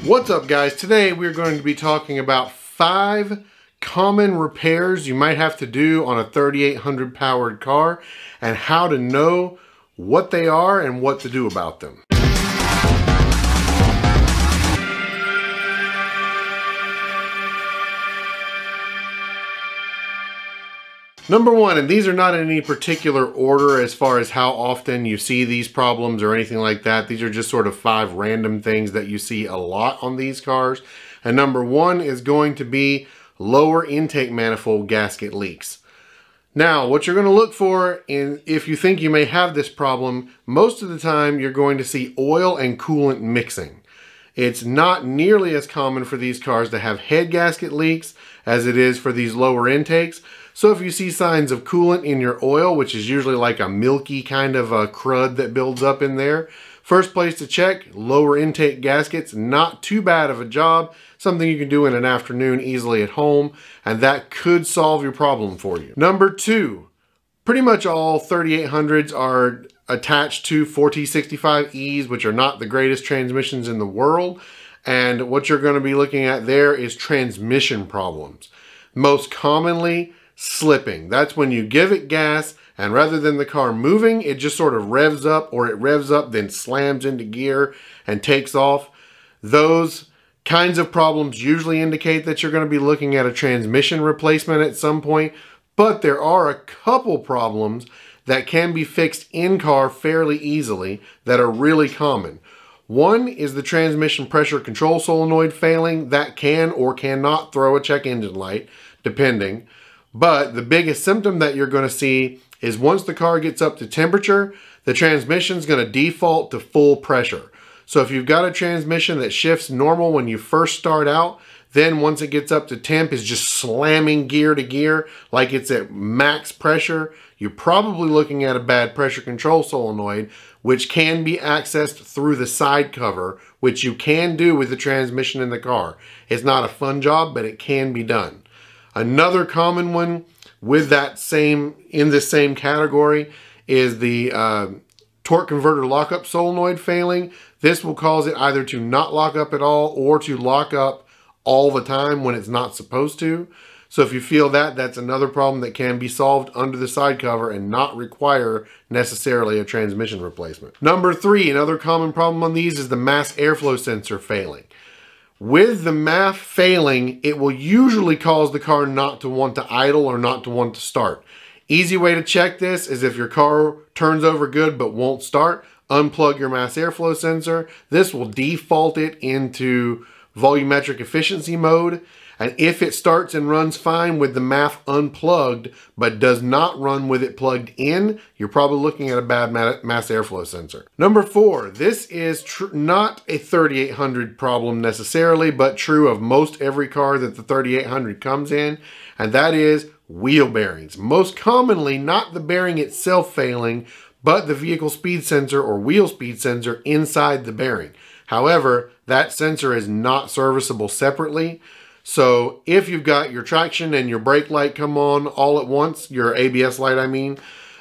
What's up, guys? Today we're going to be talking about 5 common repairs you might have to do on a 3800 powered car and how to know what they are and what to do about them. Number 1, and these are not in any particular order as far as how often you see these problems or anything like that. These are just sort of 5 random things that you see a lot on these cars. And number 1 is going to be lower intake manifold gasket leaks. Now, what you're going to look for if you think you may have this problem, most of the time you're going to see oil and coolant mixing. It's not nearly as common for these cars to have head gasket leaks as it is for these lower intakes. So if you see signs of coolant in your oil, which is usually like a milky kind of a crud that builds up in there, first place to check, lower intake gaskets. Not too bad of a job, something you can do in an afternoon easily at home, and that could solve your problem for you. Number 2, pretty much all 3800s are attached to 4T65Es, which are not the greatest transmissions in the world, and what you're going to be looking at there is transmission problems. Most commonly, slipping. That's when you give it gas and rather than the car moving, it just sort of revs up, or it revs up then slams into gear and takes off. Those kinds of problems usually indicate that you're going to be looking at a transmission replacement at some point, but there are a couple problems that can be fixed in car fairly easily that are really common. One is the transmission pressure control solenoid failing. That can or cannot throw a check engine light, depending. But the biggest symptom that you're going to see is once the car gets up to temperature, the transmission is going to default to full pressure. So if you've got a transmission that shifts normal when you first start out, then once it gets up to temp is just slamming gear to gear like it's at max pressure, you're probably looking at a bad pressure control solenoid, which can be accessed through the side cover, which you can do with the transmission in the car. It's not a fun job, but it can be done. Another common one with that in the same category is the torque converter lockup solenoid failing. This will cause it either to not lock up at all or to lock up all the time when it's not supposed to. So if you feel that, that's another problem that can be solved under the side cover and not require necessarily a transmission replacement. Number 3, another common problem on these is the mass airflow sensor failing. With the MAF failing, it will usually cause the car not to want to idle or not to want to start. Easy way to check this is if your car turns over good but won't start, unplug your mass airflow sensor. This will default it into volumetric efficiency mode. And if it starts and runs fine with the MAF unplugged, but does not run with it plugged in, you're probably looking at a bad mass airflow sensor. Number 4, this is not a 3800 problem necessarily, but true of most every car that the 3800 comes in, and that is wheel bearings. Most commonly, not the bearing itself failing, but the vehicle speed sensor or wheel speed sensor inside the bearing. However, that sensor is not serviceable separately. So if you've got your traction and your brake light come on all at once, your ABS light I mean,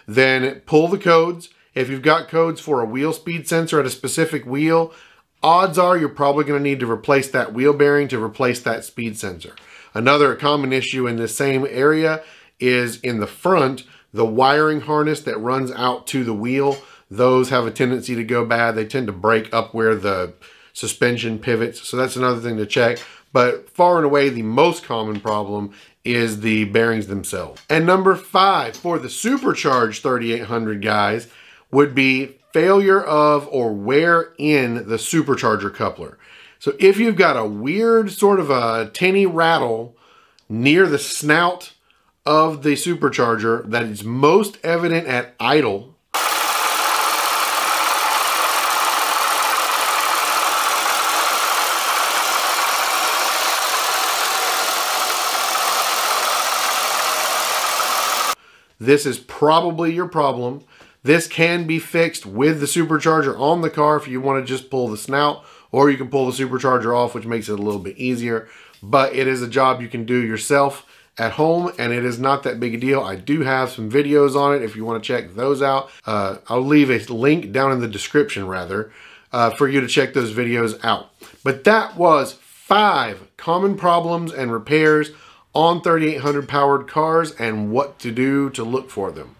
then pull the codes. If you've got codes for a wheel speed sensor at a specific wheel, odds are you're probably going to need to replace that wheel bearing to replace that speed sensor. Another common issue in this same area is in the front, the wiring harness that runs out to the wheel. Those have a tendency to go bad. They tend to break up where the suspension pivots. So that's another thing to check. But far and away, the most common problem is the bearings themselves. And number 5 for the Supercharged 3800 guys would be failure of or wear in the Supercharger coupler. So if you've got a weird sort of a tinny rattle near the snout of the Supercharger that is most evident at idle, this is probably your problem. This can be fixed with the Supercharger on the car if you want to just pull the snout, or you can pull the Supercharger off, which makes it a little bit easier. But it is a job you can do yourself at home, and it is not that big a deal. I do have some videos on it if you want to check those out. I'll leave a link down in the description rather for you to check those videos out. But that was 5 common problems and repairs on 3800 powered cars and what to do to look for them.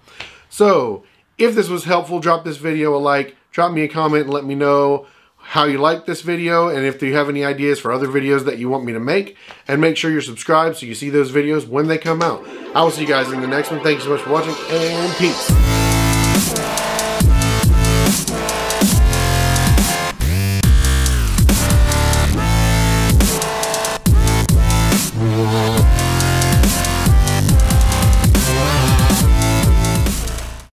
So if this was helpful, drop this video a like, drop me a comment and let me know how you like this video and if you have any ideas for other videos that you want me to make. And make sure you're subscribed so you see those videos when they come out. I will see you guys in the next one. Thank you so much for watching, and peace.